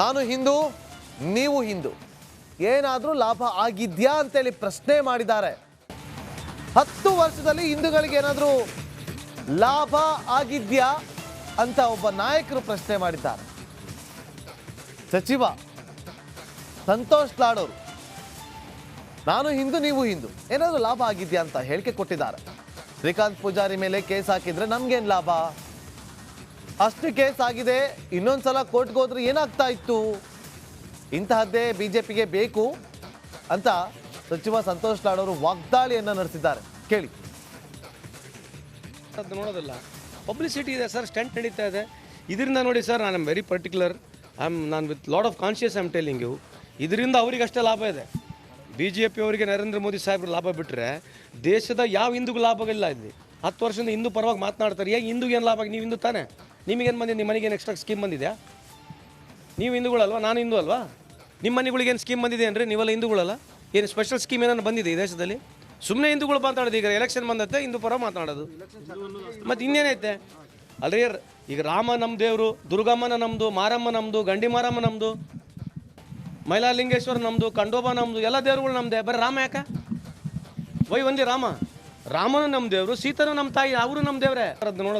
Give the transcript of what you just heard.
ನಾನು ಹಿಂದೂ ನೀವು ಹಿಂದೂ ಏನಾದರೂ ಲಾಭ ಆಗಿದ್ಯಾ ಅಂತೇಳಿ ಪ್ರಶ್ನೆ ಮಾಡಿದ್ದಾರೆ. 10 ವರ್ಷದಲ್ಲಿ ಹಿಂದೂಗಳಿಗೆ ಏನಾದರೂ ಲಾಭ ಆಗಿದ್ಯಾ ಅಂತ ಒಬ್ಬ ನಾಯಕರು ಪ್ರಶ್ನೆ ಮಾಡಿದ್ದಾರೆ. ಸಚಿವ ಸಂತೋಷ್ ಲಾಡ್ ಅವರು ನಾನು ಹಿಂದೂ ನೀವು ಹಿಂದೂ ಏನಾದರೂ ಲಾಭ ಆಗಿದ್ಯಾ ಅಂತ ಹೇಳಿಕೆ ಕೊಟ್ಟಿದ್ದಾರೆ. ಶ್ರೀಕಾಂತ್ ಪೂಜಾರಿ ಮೇಲೆ ಕೇಸ್ ಹಾಕಿದ್ರೆ ನಮ್ಗೇನು ಲಾಭ? ಅಷ್ಟು ಕೇಸ್ ಆಗಿದೆ, ಇನ್ನೊಂದ್ಸಲ ಕೋರ್ಟ್ಗೆ ಹೋದ್ರೆ ಏನಾಗ್ತಾ ಇತ್ತು? ಇಂತಹದ್ದೇ ಬಿಜೆಪಿಗೆ ಬೇಕು ಅಂತ ಸಚಿವ ಸಂತೋಷ್ ಲಾಡ್ ಅವರು ವಾಗ್ದಾಳಿಯನ್ನು ನಡೆಸಿದ್ದಾರೆ. ಕೇಳಿ. ಅದು ನೋಡೋದಿಲ್ಲ, ಪಬ್ಲಿಸಿಟಿ ಇದೆ ಸರ್, ಸ್ಟಂಟ್ ನಡೀತಾ ಇದೆ. ಇದರಿಂದ ನೋಡಿ ಸರ್, ನಾನು ವೆರಿ ಪರ್ಟಿಕ್ಯುಲರ್, ನಾನು with lot of conscious I am telling you, ಇದರಿಂದ ಅವರಿಗಷ್ಟೇ ಲಾಭ ಇದೆ. ಬಿ ಜೆ ಪಿ ಅವರಿಗೆ ನರೇಂದ್ರ ಮೋದಿ ಸಾಹೇಬ್ರು ಲಾಭ ಬಿಟ್ಟರೆ ದೇಶದ ಯಾವ ಹಿಂದೂಗೂ ಲಾಭ ಇಲ್ಲ. ಇಲ್ಲಿ 10 ವರ್ಷದಿಂದ ಹಿಂದೂ ಪರವಾಗಿ ಮಾತನಾಡ್ತಾರೆ. ಹೇಗೆ ಹಿಂದೂಗೆ ಏನು ಲಾಭ? ನೀವು ಹಿಂದೂ ತಾನೇ, ನಿಮಗೇನು ಬಂದಿದೆ? ನಿಮ್ಮ ಮನೆಗೇನು ಎಕ್ಸ್ಟ್ರಾ ಸ್ಕೀಮ್ ಬಂದಿದೆಯಾ? ನೀವು ಹಿಂದೂಗಳಲ್ವಾ, ನಾನು ಹಿಂದೂ ಅಲ್ವಾ? ನಿಮ್ಮ ಮನೆಗಳಿಗೇನು ಸ್ಕೀಮ್ ಬಂದಿದೆ ಅಂದರೆ ನೀವೆಲ್ಲ ಹಿಂದೂಗಳಲ್ಲ? ಏನು ಸ್ಪೆಷಲ್ ಸ್ಕೀಮ್ ಏನಾದ್ರು ಬಂದಿದೆ ಈ ದೇಶದಲ್ಲಿ? ಸುಮ್ಮನೆ ಹಿಂದೂಗಳು ಮಾತಾಡೋದು. ಈಗ ಎಲೆಕ್ಷನ್ ಬಂದತ್ತೆ ಹಿಂದೂ ಪರ ಮಾತನಾಡೋದು, ಮತ್ತು ಇನ್ನೇನೈತೆ ಅಲ್ರಿ? ಈಗ ರಾಮ ನಮ್ಮ ದೇವರು, ದುರ್ಗಮ್ಮನ ನಮ್ಮದು, ಮಾರಮ್ಮ ನಮ್ಮದು, ಗಂಡಿ ಮಾರಮ್ಮ ನಮ್ಮದು, ಮೈಲಾಲಿಂಗೇಶ್ವರ ನಮ್ಮದು, ಖಂಡೋಬಾ ನಮ್ಮದು, ಎಲ್ಲ ದೇವರುಗಳು ನಮ್ಮದೇ. ಬರೀ ರಾಮ ಯಾಕೆ? ಒಂದೇ ರಾಮನು ನಮ್ಮ ದೇವರು, ಸೀತನು ನಮ್ಮ ತಾಯಿ, ಅವರು ನಮ್ಮ ದೇವರೇ. ಅದು ನೋಡೋದು